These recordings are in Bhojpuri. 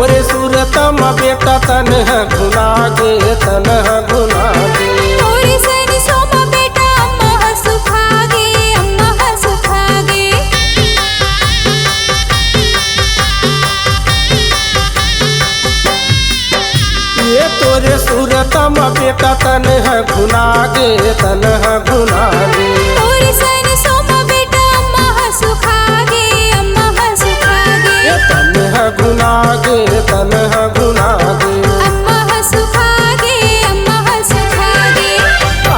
तोरे सूरतम बेटा तनह घुना गे तनह घुना गे तोरे सन सोमा बेटा अम्मा सुखागे अम्मा सुखागे ये तोरे सूरतम बेटा तनह घुना गे तनह घुना गे तोरे सन सोमा बेटा अम्मा सुखागे अम्मा सुखागे तनह घुना गे तनह घुना गे अम्मा सुखागे अम्मा सुखागे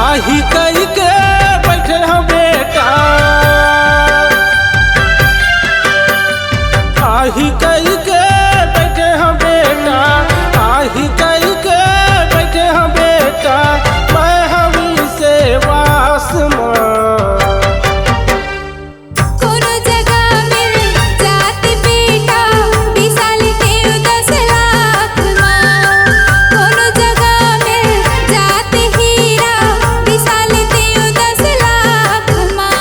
आही कई के बैठे हम बेटा आही कई के बैठे हम बेटा आही कई के बैठे हम बेटा मैं हमी से वास कोनो जगह मिल जात बेटा विशाल के 10 लाख माँ कोनो जगह मिल जात हीरा विशाल के 10 लाख माँ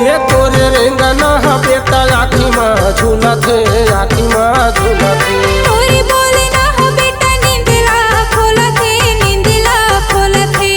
ये तोरे रेंगना बेटा आखी माँ झूलत है आखी माँ झूलत है तोरी बोले ना हो बेटा नींदला खोलत है नींदला खोलत है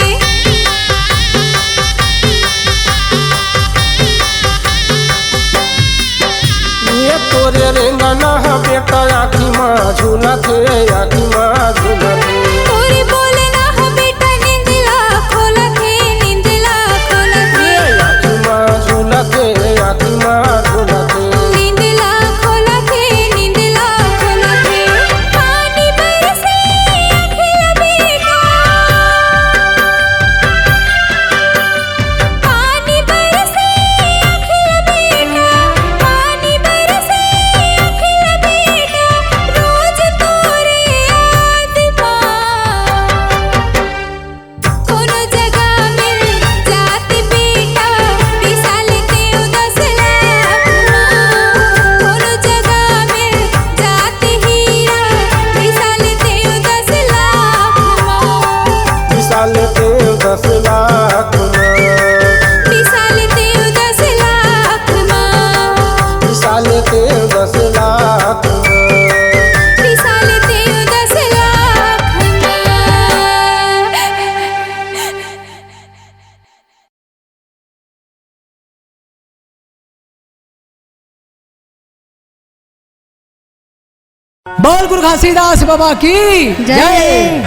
ये तोरे रेंगना बेटा आखी माँ झूलत है आखी माँ झूलत है तोरी बोले ना हो बेटा नींदला खोलत है नींदला खोलत है आखी माँ झूलत है आखी माँ झूलत है नींदला खोलत है नींदला खोलत है पानी बरसे अखिल बेटा पानी बरसे अखिल बेटा पानी बरसे अखिल बेटा रोज तोरे याद कोनो जगह मिल जात बेटा विशाल के 10 लाख माँ कोनो जगह मिल जात हीरा विशाल के 10 लाख माँ विशाल के 10 लाख माँ विशाल के 10 लाख माँ विशाल के 10 लाख माँ विशाल के 10 लाख माँ बोल गुरु घासीदास बाबा की जय।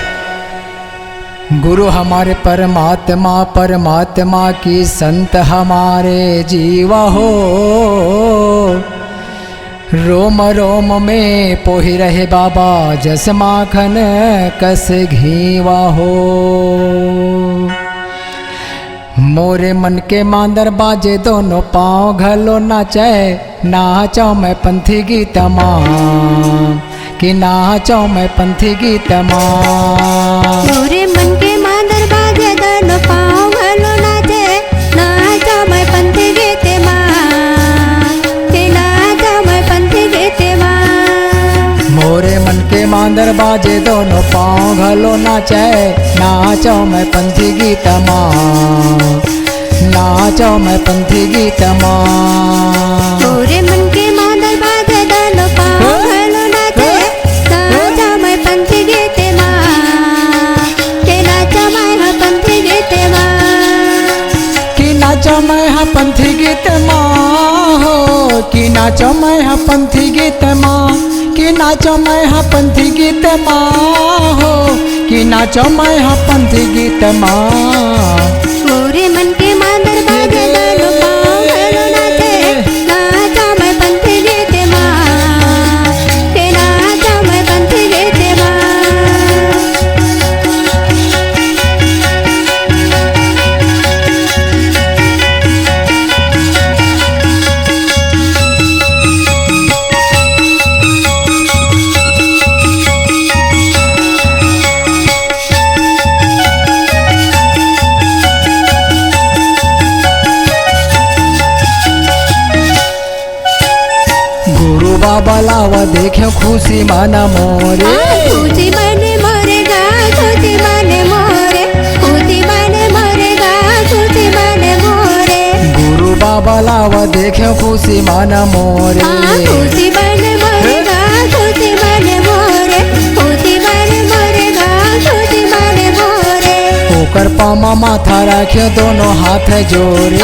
गुरु हमारे परमात्मा परमात्मा की संत हमारे जीवा हो रोम रोम में पोही रहे बाबा जस माखन कस घीवा हो मोरे मन के मांदर बाजे दोनों पाँव घलो नाचे नाचो मैं पंथी गीत माँ कि नाचो मैं पंथी गीत माँ मोरे मन के मांदर बाजे दोनों पाँव घलो नाचे नाचो मैं पंथी गीत माँ के नाचो मैं पंथी गीत माँ मोरे मन के मांदर बाजे दोनों पाँव घलो नाचे नाचो मैं पंथी गीत माँ नाचो मैं पंथी गीत माँ मोरे मन के मांदर बाजे दोनों पाँव घलो नाचे नाचो मैं पंथी गीत माँ के नाचो मैं पंथी गीत माँ कि नाचो मैं हाँ पंथी गीत माँ हो कि नाचो मैं हाँ पंथी गीत माँ कि नाचो मैं हाँ पंथी गीत माँ हो कि नाचो मैं हाँ पंथी गीत माँ मोरे मन के मांदर बाजे दोनों पाँव घलो नाचे नाचो मैं पंथी गीत माँ के नाचो मैं पंथी गीत माँ बाबा लाव देखे खुशी माना मोरे खुशी माने मोरेगा खुशी माने मोरे खुशी माने मोरेगा खुशी माने मोरे गुरु बाबा लाव देखे खुशी माना मोरे खुशी माने मोरेगा खुशी माने मोरे खुशी माने मोरेगा खुशी माने मोरे ओकर पामा माथा रखे दोनों हाथ जोरे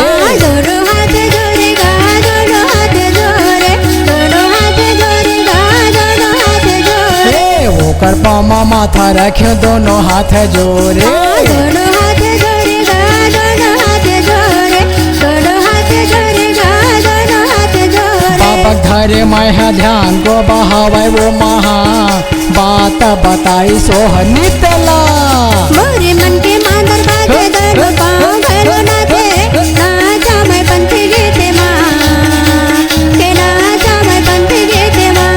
दोनों हाथ जोड़ेगा दोनों हाथ जोड़े दोनों हाथ जोड़ेगा दोनों हाथ जोड़े ओकर पामा माथा रखे दोनों हाथ जोरे दोनों हाथ जोड़ेगा दोनों हाथ जोड़े दोनों हाथ जोड़ेगा दोनों हाथ जोड़े बाबा धरे मैं है ध्यान को बहावे वो महा बात बताई सोहनी तला मोरे मन के मांदर बाजे दर पाँव भैरो नाचे नाचा मैं पंथी गीते माँ के नाचा मैं पंथी गीते माँ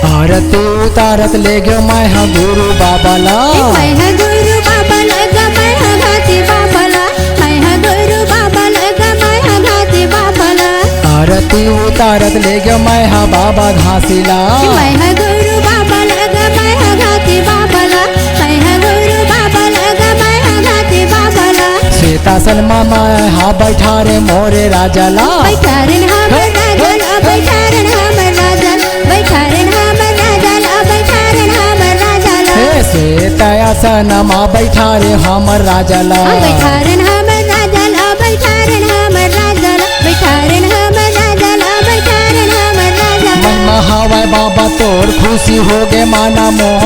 आरती उतारत ले गयो मैं हाँ गुरु बाबा ला मैं है गुरु बाबा लगा मैं है घाती बाबा ला मैं है गुरु बाबा लगा मैं है घाती बाबा ला आरती उतारत ले गयो मैं हाँ बाबा घासीला मैं है गुरु बाबा लगा मैं है घाती बाबा ला मैं है गुरु बाबा लगा मैं है घाती बाबा ला सीतासन मामा हाँ बैठा रे मोरे राजा ला बैठारन हमर राजल बैठारन हमर राजल बैठारन हमर राजल बैठारन हमर राजल सीतासन माँ बैठा रे हमर राजा ला बैठारन हमर राजल बैठारन हमर राजल बैठारन हमर राजल बैठारन हमर राजल महिमा हवाय बाबा तोर खुशी हो गे माना मोह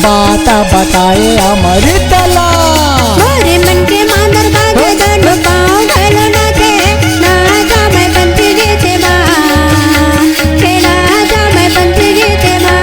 बात बताए अमृतला मोरे मन के मांदर बाजे दोनों पाँव भैलो नाचे नाचा मैं पंथी गीते माँ के नाचा मैं पंथी गीते माँ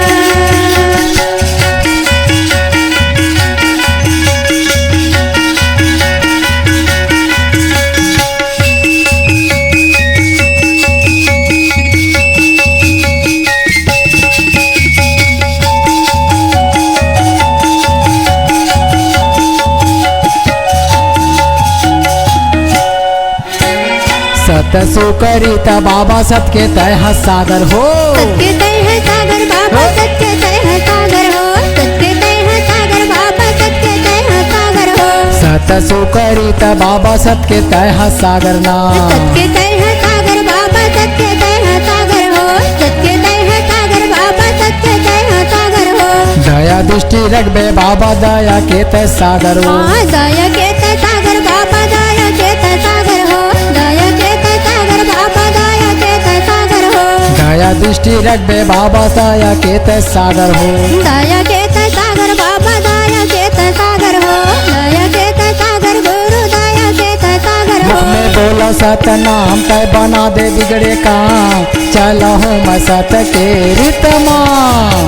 सत सुकरिता बाबा सत के तह सागर हो सत्य तय है सागर बाबा सत्य तय है सागर हो सत्य तय है सागर बाबा सत्य तय है सागर हो सत सुकरिता बाबा सत के तह सागर ना सत्य तय है सागर बाबा सत्य तय है सागर हो सत्य तय है सागर बाबा सत्य तय है सागर हो दया दृष्टि रखबे बाबा दया के तह सागर हो दया के तय सागर बाबा दया के तय सागर हो दया के तय सागर बाबा दया के तय सागर हो दया दृष्टि रखबे बाबा दया के तह सागर हो दया के तय सागर बाबा दया के तय सागर हो दया के तय सागर गुरु दया के तय सागर हो मुख में बोलो सत नाम तय बना दे बिगड़े काम चलो हूँ मैं सत के रितमा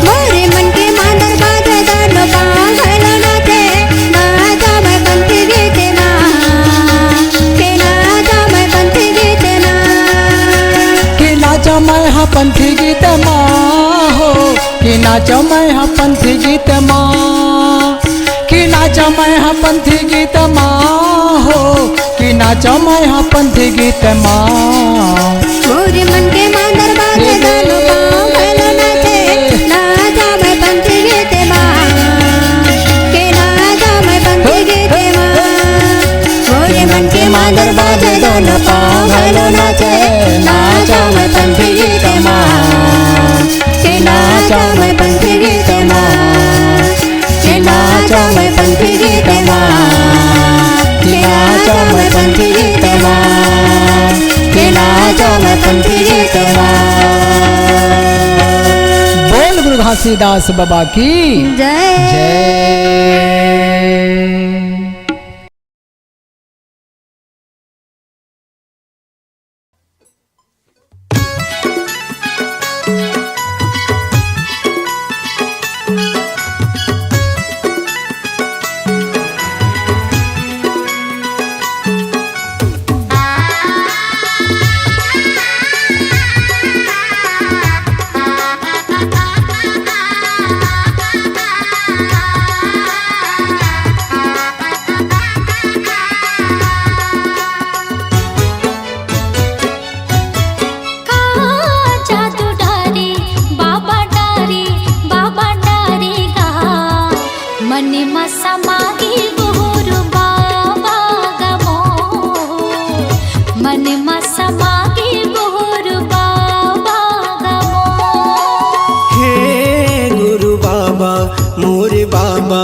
मोरे मन के मांदर बाजे दोनों पाँव भैलो नाचे नाचा मैं पंथी गीते माँ के नाचा मैं पंथी गीते माँ कि नाचो मैं हाँ पंथी गीत माँ हो कि नाचो मैं हाँ पंथी गीत माँ कि नाचो मैं हाँ पंथी गीत माँ हो कि नाचो मैं हाँ पंथी गीत माँ मोरे मन के मांदर बाजे दोनों पाँव भैलो नाचे नाचा मैं पंथी गीते माँ के नाचा मैं पंथी गीते माँ मोरे मन के मांदर बाजे दोनों पाँव भैलो नाचे नाचा मैं पंथी गीते माँ के नाचा मैं पंथी गीते माँ के नाचा मैं पंथी गीते माँ के नाचा मैं पंथी गीते माँ के नाचा मैं पंथी गीते माँ बोल गुरु घासीदास बाबा की जय जय। मन समागी गुरु बाबा गमो मन समागी गुरु बाबा गमो हे गुरु बाबा मोर बाबा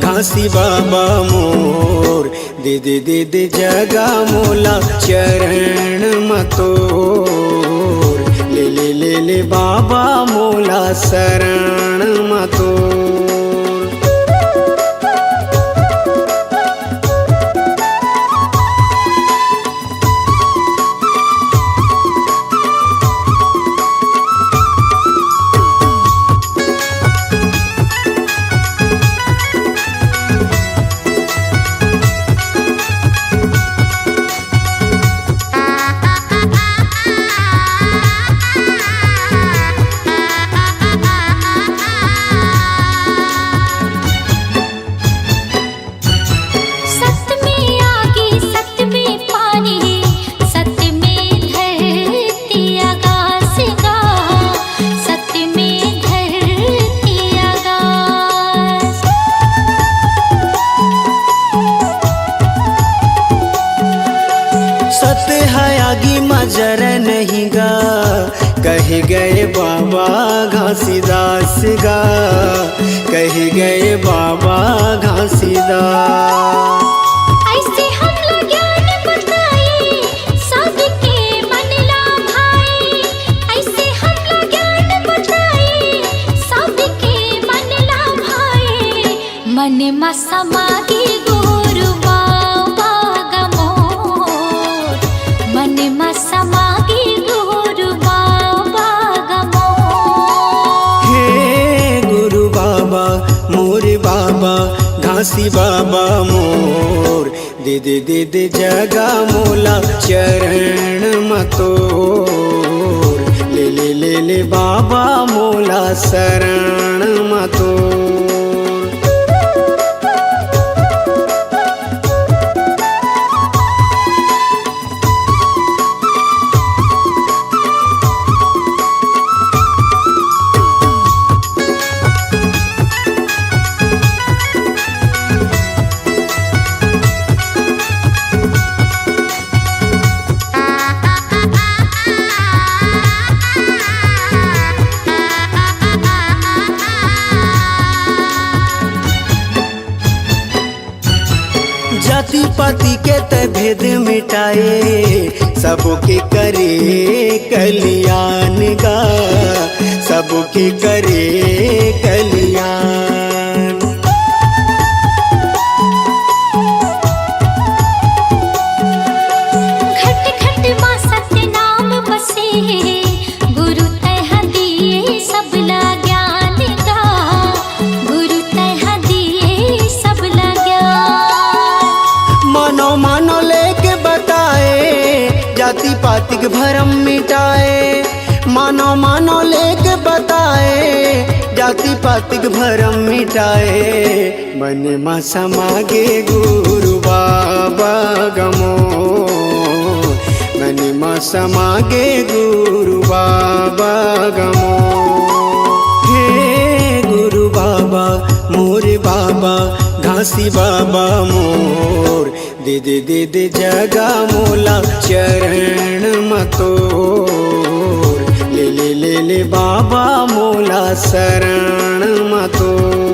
घासी बाबा मोर दे दे दे दे जगा मोला चरण मतोर ले ले ले ले बाबा मोला शरण मतोर सत्य है आगी मजर नहीं गा कह गए बाबा घासीदास गा कह गए बाबा घासीदास ऐसे हम ज्ञान बताए सबके मन ला भाई ऐसे हम ज्ञान बताए सबके मन ला भाई मन समागी गुरु बाबा गमो मन समागी गुरु बाबा गमो हे गुरु बाबा मोर बाबा घासी बाबा मोर दे दे दे दे जगा मोला चरण मतोर ले ले ले ले बाबा मोला शरण मतोर जाति पाति के त भेद मिटाए सबके करे कल्याण गा सबके करे कल्याण घट घट मां सत्य नाम बसे गुरु तह दिए सबला ज्ञान गा गुरु तह दिए सबला ज्ञान मानो मानो लेके बताए जाति पाति के भरम मिटाए मानो मानो लेके बताए जाति पाति के भरम मिटाए मन मा समागे गुरु बाबा गमो मन मा समागे गुरु बाबा गमो हे गुरु बाबा मोर बाबा घासी बाबा मोर दे दे दे दे जगा मोला चरण मतोर ले ले ले ले बाबा मोला शरण मतोर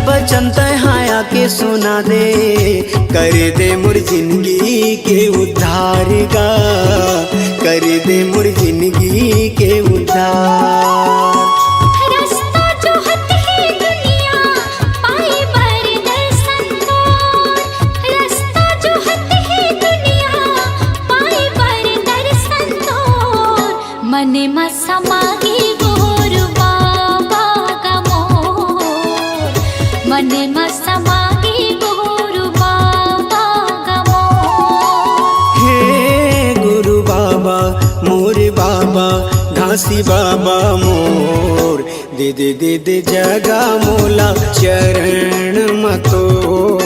वचन तहाया के सुना दे, कर दे मोर जिंदगी के उद्धार गा, कर दे मोर जिंदगी के उद्धार। रास्ता जोहत है दुनिया पाए बर दर्शन तोर, रास्ता जोहत है दुनिया पाए बर दर्शन तोर, मने मा समागे गोर बाबा का मोर, मने मा समागे गोर बाबा का मोर। हे गुरु बाबा मोर बाबा घासी बाबा मोर, दे दे दे दे जगा मोला चरण मतोर,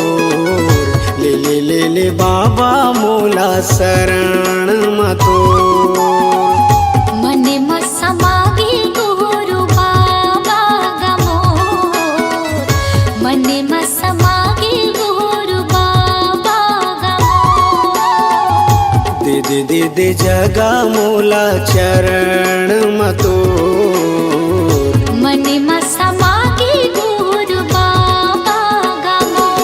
ले ले ले ले बाबा मोला शरण मतोर। मने मा समागे गुरु बाबा का मोर, मने मा समागे गुरु बाबा का मोर। दे दे दे दे जगा मोला चरण मतोर, मने मा समागे गुरु बाबा का मोर।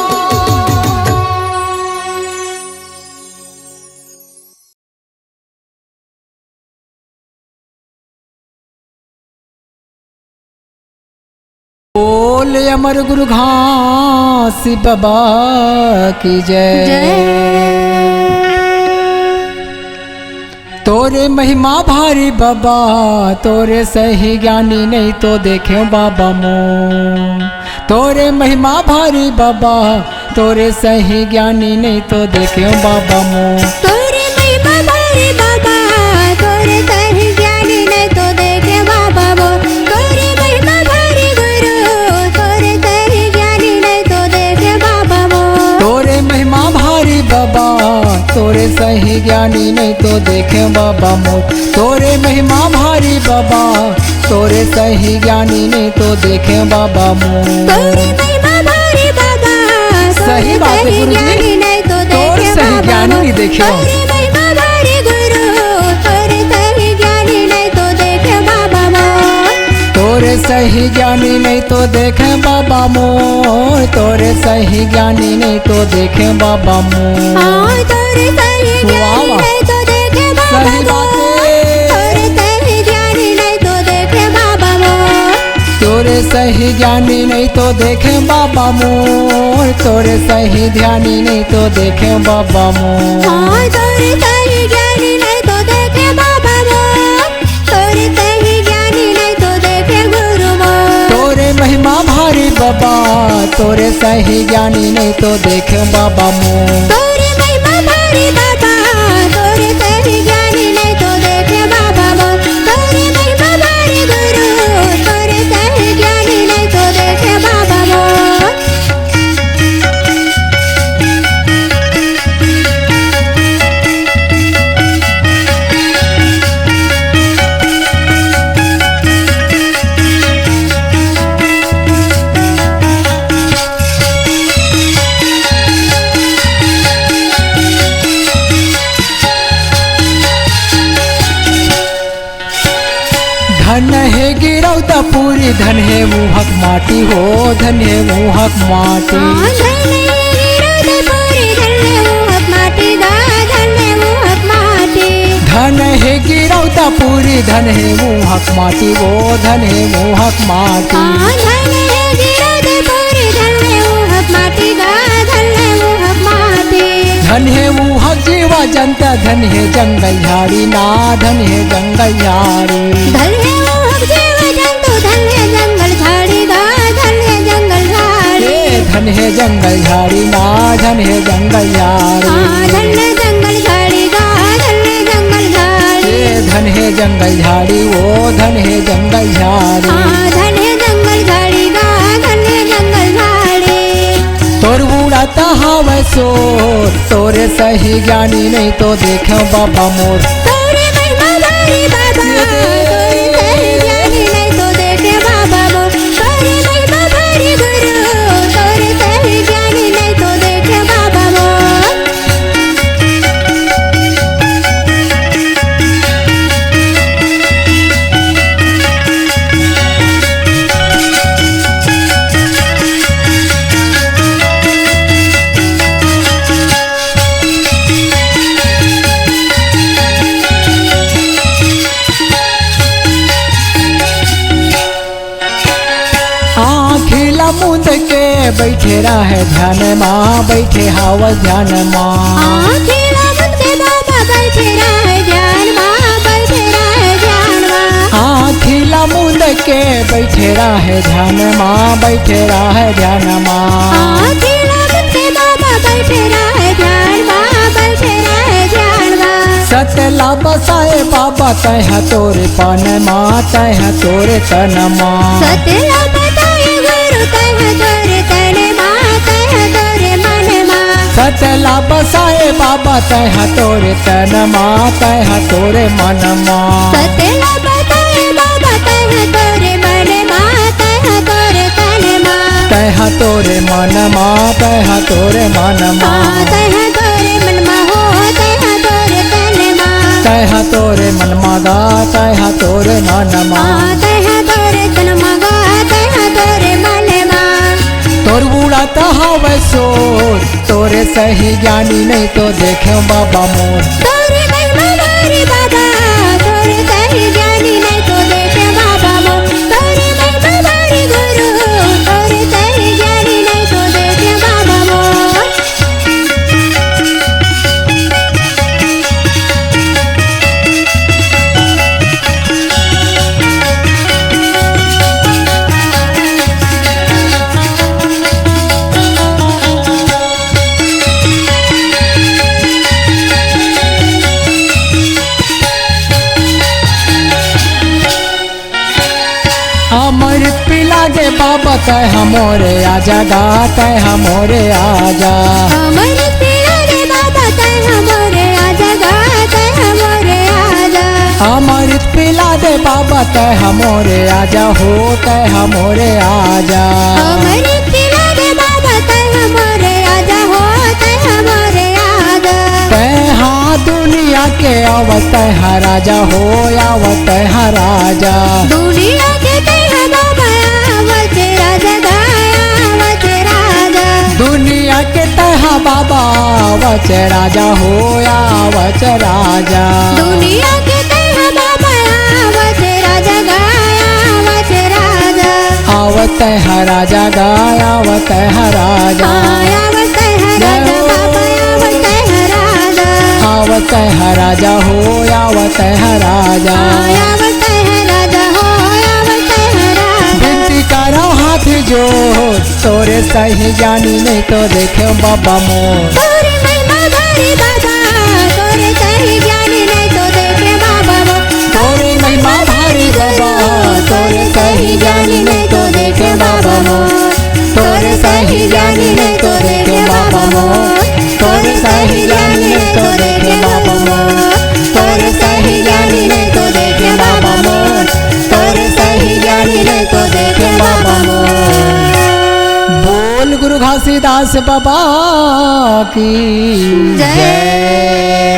बोल अमर गुरु घासी बाबा की जय। तोरे महिमा भारी बाबा, तोरे सही ज्ञानी नहीं तो देखे बाबा मों। तोरे महिमा भारी बाबा, तोरे सही ज्ञानी नहीं तो देखे बाबा मों। तोरे महिमा भारी बाबा, तोरे सही ज्ञानी नहीं तो देखे बाबा मोर। तोरे महिमा भारी गुरु, तोरे सही ज्ञानी नहीं तो देखे बाबा मोर। तोरे महिमा भारी बाबा, तोरे सही ज्ञानी नहीं तो देखे बाबा मोर। तोरे महिमा भारी बाबा, तोरे सही ज्ञानी नहीं तो देखे बाबा मोर। तोरे महिमा भारी बाबा, सही बात है गुरु जी, नहीं तो तोर देखे सही बाबा ज्ञानी मोर। नहीं देखियो। तोरे महिमा भारी गुरु, तोरे सही ज्ञानी नहीं तो देखे बाबा मोर। तोरे सही ज्ञानी नहीं तो देखे बाबा मोर। तोरे सही ज्ञानी नहीं तो देखे बाबा मोर। हाँ, तोरे सही ज्ञानी वाह। नहीं तो देखे बाबा सही बात मोर। है। तोरे सही ज्ञानी नहीं तो देखे बाबा मोर। तोरे सही ज्ञानी नहीं तो देखे बाबा मोर। तोरे सही ध्यानी नहीं तो देखे बाबा मोर। हाँ, तोरे सही ज्ञानी नहीं तो देखे बाबा मोर। तोरे सही ज्ञानी नहीं तो देखे गुरु मोर। तोरे महिमा भारी बाबा, तोरे सही ज्ञानी नहीं तो देखे बाबा मोर। तोरे महिमा भारी बाबा, तोरे सही ज्ञानी नहीं तो देखे बाबा मोर। तोरे महिमा भारी गुरु, तोरे सही ज्ञानी नहीं तो देखे बाबा मोर। धन है गिरौता पूरी, धन है मुहक माटी हो, धन है मुहक माटी। हाँ, धन्य हीरा पूरी, धन्य मुहक माटी दा, धन्य मुहक माटी। धन है गिरौता पूरी, धन है मुहक माटी वो, धन है मुहक माटी। हाँ, धन्य हीरा पूरी, धन्य मुहक माटी दा, धन्य मुहक माटी। धन है मुहक जीवा जनता, धन है जंगल झाड़ी ना, धन है जंगल झाड़ी। धन्य मुहक जीव जंतु, धन्य जंगल झाड़ी दा, धन्य जंगल झाड़ी। धन है जंगल झाड़ी ना, धन है जंगल झाड़ी। हाँ, धन्य जंगल झाड़ी दा, धन्य जंगल झाड़ी। धन है जंगल झाड़ी वो, धन है जंगल झाड़ी। हाँ, धन्य जंगल झाड़ी दा, धन्य जंगल झाड़ी। तोर उड़ाता हवा शोर, तोरे सही ज्ञानी नहीं तो देखो बाबा मोर। तोरे महिमा भारी बाबा, तोरे सही ज्ञानी नहीं तो देखे बाबा मोर। तोरे महिमा भारी गुरु, तोरे सही ज्ञानी नहीं तो देखे बाबा मोर। बैठे रहे ध्यान माँ बैठे हावस ध्यान माँ खीला मुंद के बाबा बैठे रहे ध्यान माँ बैठे रहे ध्यान माँ खीला मुंद के बैठे रहे ध्यान माँ बैठे रहे ध्यान माँ खीला मुंद के बाबा बैठे रहे ध्यान माँ बैठे रहे ध्यान माँ सतला बसाए बाबा तह तोरे पन माँ तह तोरे तन माँ सतला बताए गुरु तह तोरे तन माँ तह तोरे मन माँ सतला बसाए बाबा तह तोरे तन माँ तह तोरे मन माँ सतला बताए बाबा तह तोरे मन माँ तह तोरे तन माँ तह तोरे मन माँ तह तोरे मन माँ तह तोरे मन माँ हो तह तोरे तन माँ तह तोरे मन मागा तह तोरे मन माँ तह तोरे तन माँ तह तोरे मन माँ तोर बूढ़ा तहावे सोर तोरे सही ज्ञानी नहीं तो देखे बाबा मोर तोरे महिमा भारी बाबा तोरे सही ज्ञानी नहीं तो देखे बाबा मोर तोरे महिमा भारी गुरु तोरे सही ज्ञानी नहीं तो देखे बाबा मोर अमृत पिला गे बाबा तय हमोरे आजा गा तय हमोरे आजा अमृत पिला रे बाबा तय हमरे आजा गा तय हमरे आजा अमृत पिला दे बाबा तय हमोरे आजा हो तय हमोरे आजा अमृत पिला रे बाबा तय हमरे आजा हो तय हमरे आजा तय हाँ दुनिया के आवत है राजा हो आवत है राजा दुनिया के तय बाबा आवत राजा गाया आवत राजा दुनिया के तह बाबा आवत राजा हो आवत राजा दुनिया के तय बाबा आवत राजा गाया आवत राजा आवत है राजा गाया आवत है राजा आवत राजा बाबा आवत राजा आवत है राजा हो आवत है राजा आवत राजा हो आवत राजा विनती करो हाथ जोड़ तोरे सही ज्ञानी नहीं तो देखे बाबा मोर तोरे महिमा भारी बाबा तोरे सही ज्ञानी नहीं तो देखे बाबा मोर तोरे महिमा भारी बाबा तोरे सही ज्ञानी नहीं तो देखे बाबा मोर तोरे सही ज्ञानी नहीं तो देखे बाबा मोर तोरे सही ज्ञानी नहीं तो देखे बाबा मोर तोरे सही ज्ञानी नहीं तो देखे बाबा मोर तोरे सही ज्ञानी नहीं तो देखे बाबा मोर बोल गुरु घासीदास बाबा की जय।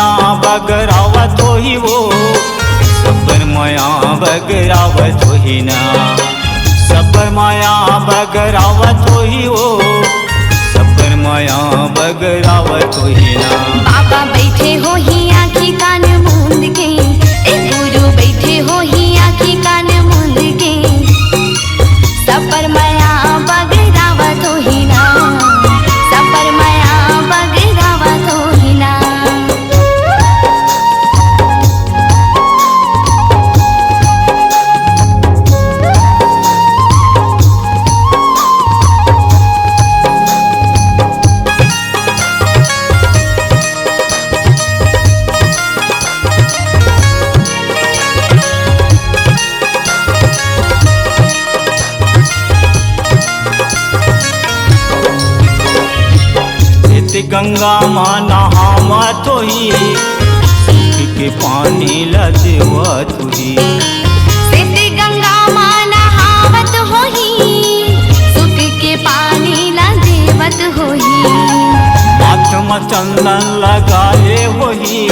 बगरावत होई वो सबर माया बगरावत होई ना सबर माया बगरावत होई वो सबर माया बगरावत होई ना बाबा बैठे हो ही आँखी कान मूंद के गुरु बैठे हो ही आँखी कान मूंद के सबर माया बगरावत होई ना सबर माया बगरावत होई ना गंगा माँ नहावत होही, सुख के पानी ला देवत होही। सिद्ध गंगा माँ नहावत होही, सुख के पानी ला देवत होही। माथ में चंदन लगाए होही,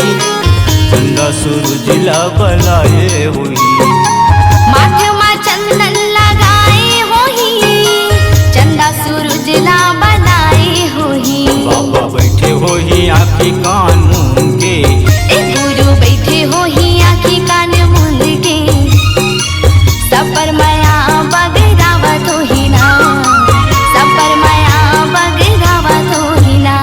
चंदा सूरज ला बलाए होही। माथ में चंदन लगाए होही, चंदा सूरज ला बनाए होही। बाबा बैठे होही आँखी कान मूंद के, गुरु बैठे होही आँखी कान मूंद के। सब पर माया बगरावत होही ना, सब पर माया बगरावत होही ना।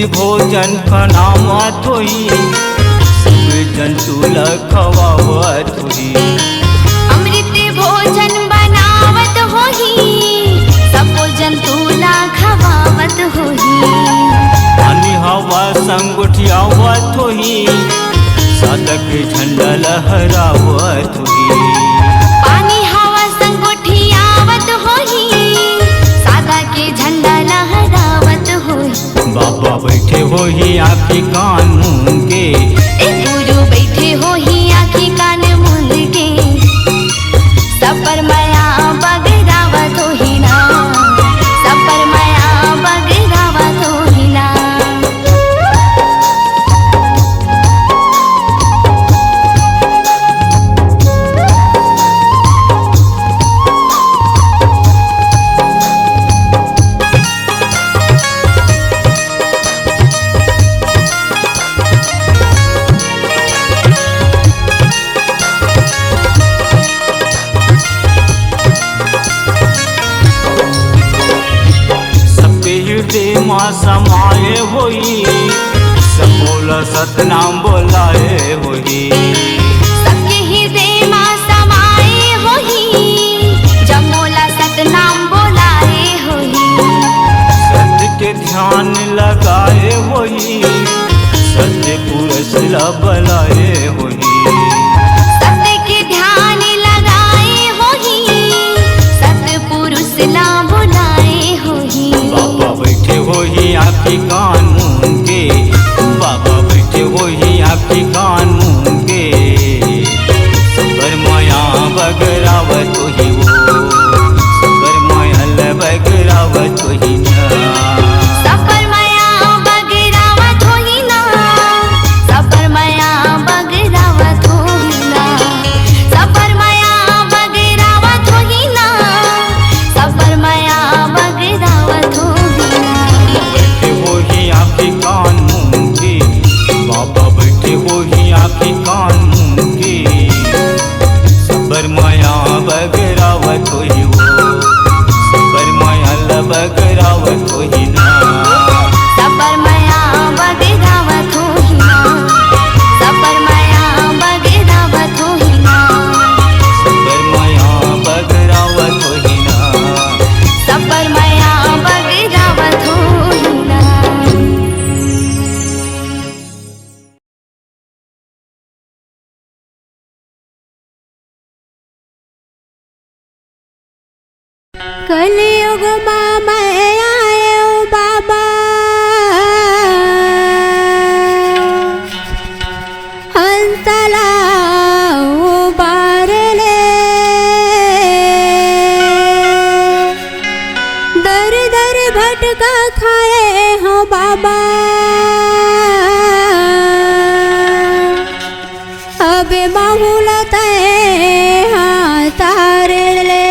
भोजन खनावत होही, सब जंतु ला खवावत होही। अमृत भोजन बनावत होही, सब जंतु ला खवावत होही। पानी हवा संग उठियावत होही, साधक झंडा लहरावत होही। पानी हवा संग उठियावत होही, सादा के झंडा लहरावत होही। बाबा बैठे होही आँखी कान मूंद के, गुरु बैठे होही आँखी कान मूंद के। सब पर माया बगरावत होही ना, सब पर माया बगरावत होही ना। हृदय माँ समाये होई, सब बोला सतनाम बोलाए होई। सबके हृदय माँ समाए होही, जब मोला सतनाम बोलाए होही। सत्य के ध्यान लगाए होई, सत्य पुरुष ला बलाए होई। सत्य के ध्यान लगाए होही, सत्य पुरुष ला बुलाए होही। बाबा बैठे होही आँखी कान मूंद के, बाबा बैठे होही आँखी कान मूंद के। सबर माया बगरावत होही वो, सबर माया ला बगरावत होही ना। सब पर माया बगरावत होही ना, सब पर माया बगरावत होही ना। सब पर माया बगरावत होही ना, सब पर माया बगरावत होही ना। बैठे होही आँखी कान मूंद के, बाबा बैठे होही आँखी कान मूंद के। सबर माया बगरावत होही वो, सबर माया ला बगरावत होही ना। सब पर माया बगरावत होही ना, सब पर माया बगरावत होही ना। सबर माया बगरावत होही ना। सब पर माया बगरावत होही ना। कलयुग माँ मैं आयो बाबा, हंसला उबार ले। दर दर भटका खाए हो बाबा, अब माहूलत हाँ तार ले।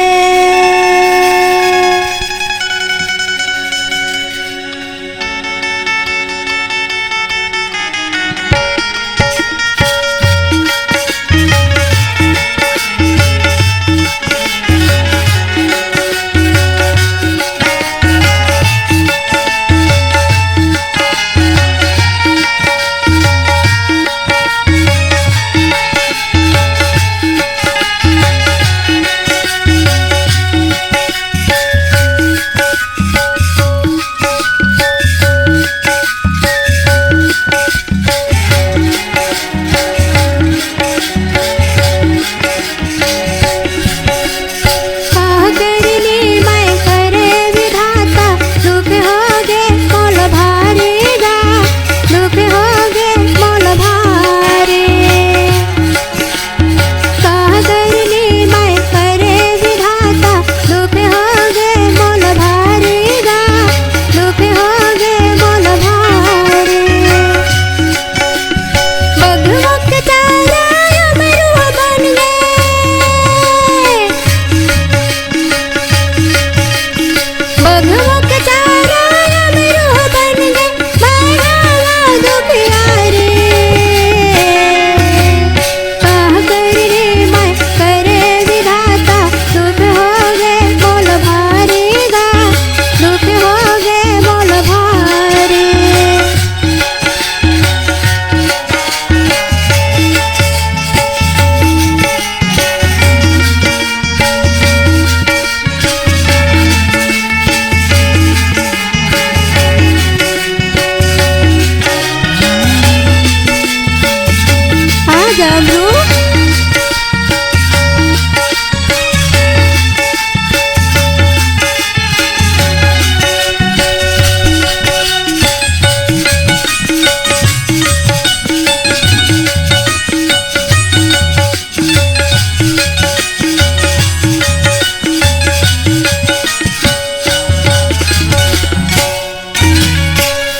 जामरू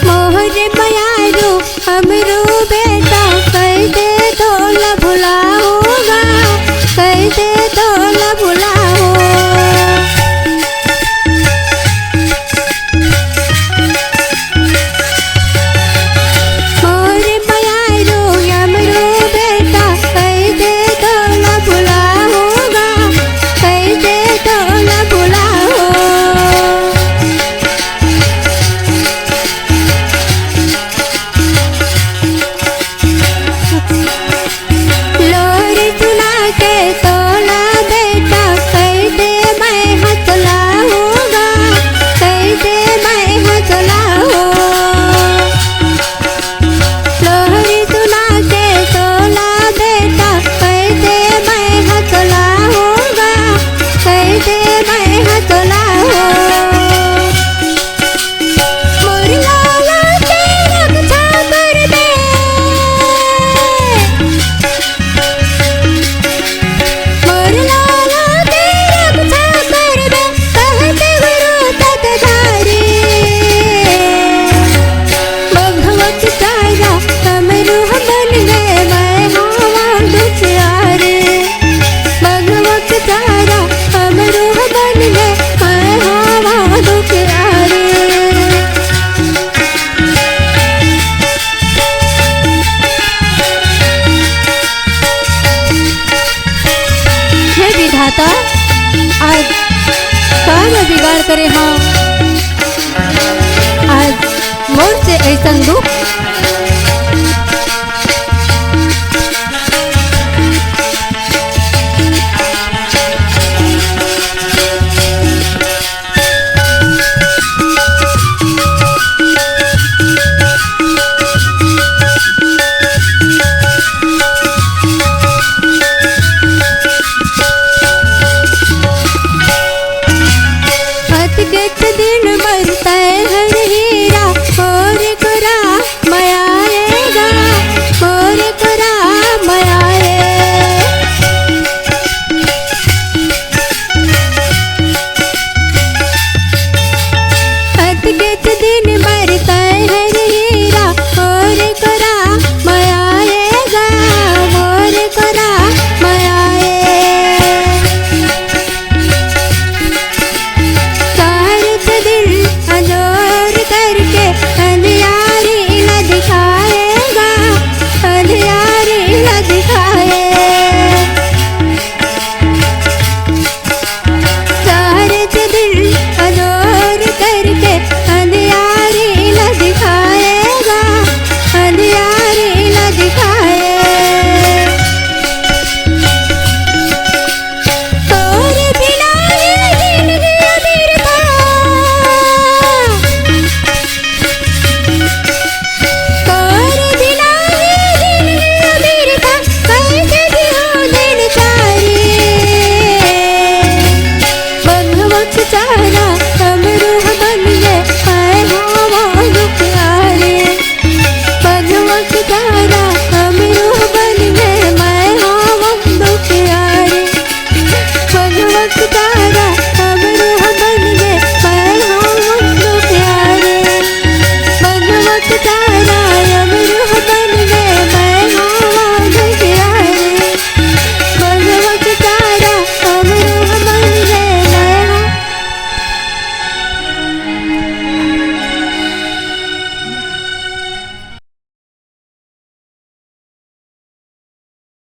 मोहर मयारू हमरू बेटा कैसे तोला भुलाऊंगा कैसे तोला भुलाऊं मोहर मयारू हमरू बेटा कैसे तोला भुलाऊंगा कैसे तोला भुलाऊं लोरी सुना के तोला बेटा कैसे मैं हंसलाऊंगा कैसे मैं हंसलाऊं लोरी सुना के तोला बेटा कैसे मैं हंसलाऊंगा कैसे मैं हंसलाऊं मोर लाला के रक्षा कर दे मोर लाला के रक्षा कर दे कहते गुरु तकधारी भगवत तारा हमरू बन गए मैं हवा दुखियारे भगवत तारा हमरू बन गए मैं हवा दुखियारे हे विधाता आज का मैं बिगाड़ करे हाँ आज मोर से ऐसा दुख